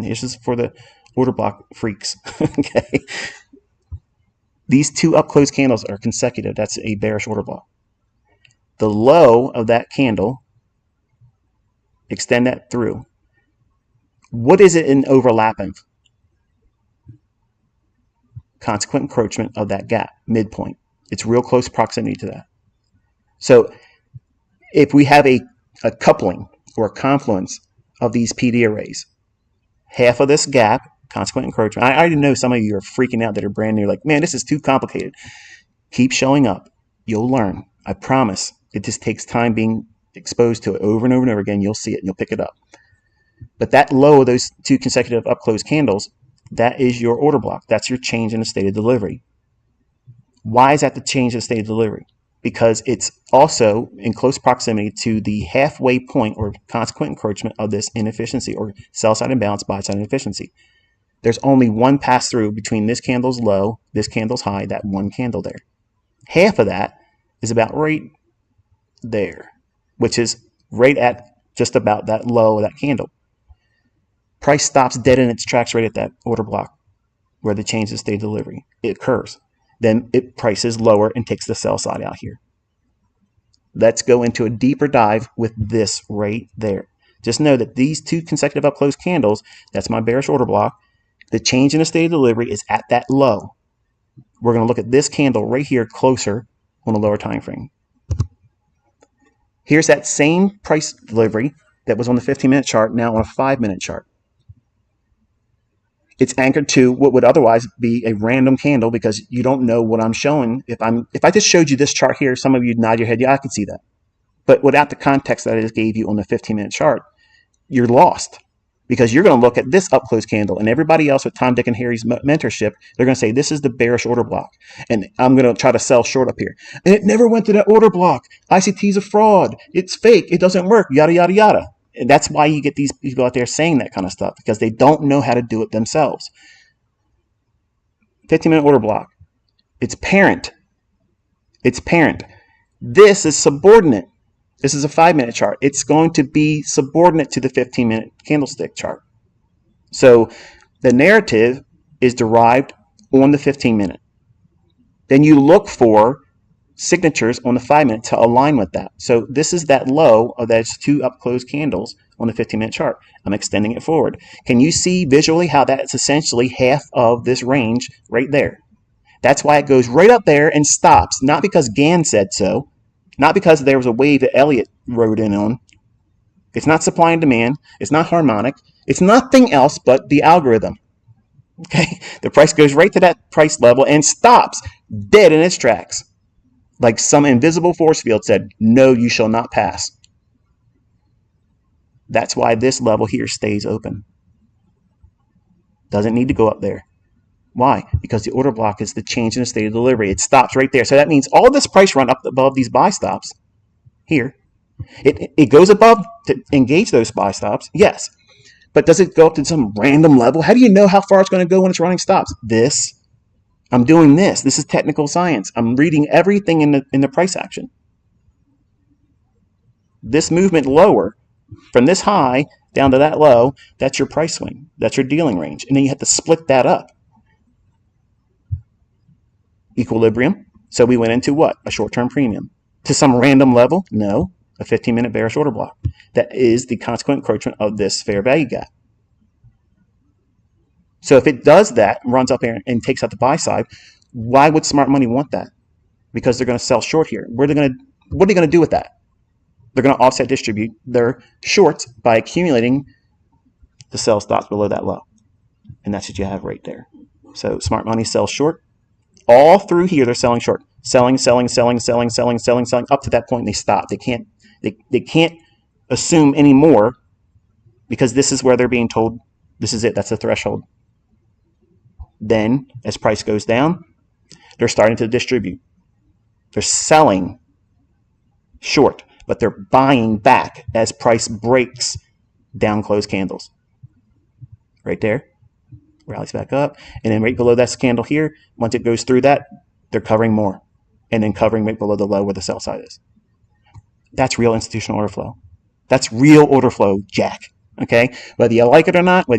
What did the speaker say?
This is for the order block freaks. Okay. These two up close candles are consecutive. That's a bearish order block. The low of that candle, extend that through. What is it in overlapping? Consequent encroachment of that gap, midpoint. It's real close proximity to that. So if we have a coupling or a confluence of these PD arrays, half of this gap, consequent encroachment. I already know some of you are freaking out that are brand new, like, man, this is too complicated. Keep showing up. You'll learn. I promise. It just takes time being exposed to it over and over and over again. You'll see it and you'll pick it up. But that low of those two consecutive up close candles, that is your order block. That's your change in the state of delivery. Why is that the change in the state of delivery? Because it's also in close proximity to the halfway point or consequent encroachment of this inefficiency or sell side imbalance, buy side inefficiency. There's only one pass through between this candle's low, this candle's high, that one candle there. Half of that is about right there, which is right at just about that low of that candle. Price stops dead in its tracks right at that order block where the change in state of delivery. It occurs. Then it prices lower and takes the sell side out here. Let's go into a deeper dive with this right there. Just know that these two consecutive up close candles, that's my bearish order block. The change in the state of delivery is at that low. We're going to look at this candle right here closer on a lower time frame. Here's that same price delivery that was on the 15-minute chart, now on a 5-minute chart. It's anchored to what would otherwise be a random candle because you don't know what I'm showing. If I just showed you this chart here, some of you nod your head, yeah, I can see that. But without the context that I just gave you on the 15-minute chart, you're lost because you're going to look at this up close candle and everybody else with Tom, Dick, and Harry's mentorship, they're going to say, this is the bearish order block. And I'm going to try to sell short up here. And it never went to that order block. ICT is a fraud. It's fake. It doesn't work. Yada, yada, yada. And that's why you get these people out there saying that kind of stuff because they don't know how to do it themselves. 15-minute order block. It's parent. It's parent. This is subordinate. This is a 5-minute chart. It's going to be subordinate to the 15-minute candlestick chart. So the narrative is derived on the 15-minute. Then you look for signatures on the 5-minute to align with that. So this is that low of those two up close candles on the 15-minute chart. I'm extending it forward. Can you see visually how that's essentially half of this range right there? That's why it goes right up there and stops, not because Gann said so, not because there was a wave that Elliott rode in on. It's not supply and demand. It's not harmonic. It's nothing else but the algorithm. Okay, the price goes right to that price level and stops dead in its tracks. Like some invisible force field said, no, you shall not pass. That's why this level here stays open. Doesn't need to go up there. Why? Because the order block is the change in the state of delivery. It stops right there. So that means all this price run up above these buy stops here. It goes above to engage those buy stops, yes. But does it go up to some random level? How do you know how far it's going to go when it's running stops? This. I'm doing this. This is technical science. I'm reading everything in the price action. This movement lower from this high down to that low, that's your price swing. That's your dealing range. And then you have to split that up. Equilibrium. So we went into what? A short-term premium. To some random level? No. A 15-minute bearish order block. That is the consequent encroachment of this fair value gap. So if it does that, runs up here and takes out the buy side, why would smart money want that? Because they're going to sell short here. What are they going to do with that? They're going to offset distribute their shorts by accumulating the sell stops below that low. And that's what you have right there. So smart money sells short. All through here, they're selling short. Selling, up to that point, they stop. They can't assume any more because this is where they're being told this is it. That's the threshold. Then, as price goes down, they're starting to distribute. They're selling short, but they're buying back as price breaks down closed candles. Right there. Rallies back up. And then right below that candle here, once it goes through that, they're covering more. And then covering right below the low where the sell side is. That's real institutional order flow. That's real order flow, Jack. Okay? Whether you like it or not, whether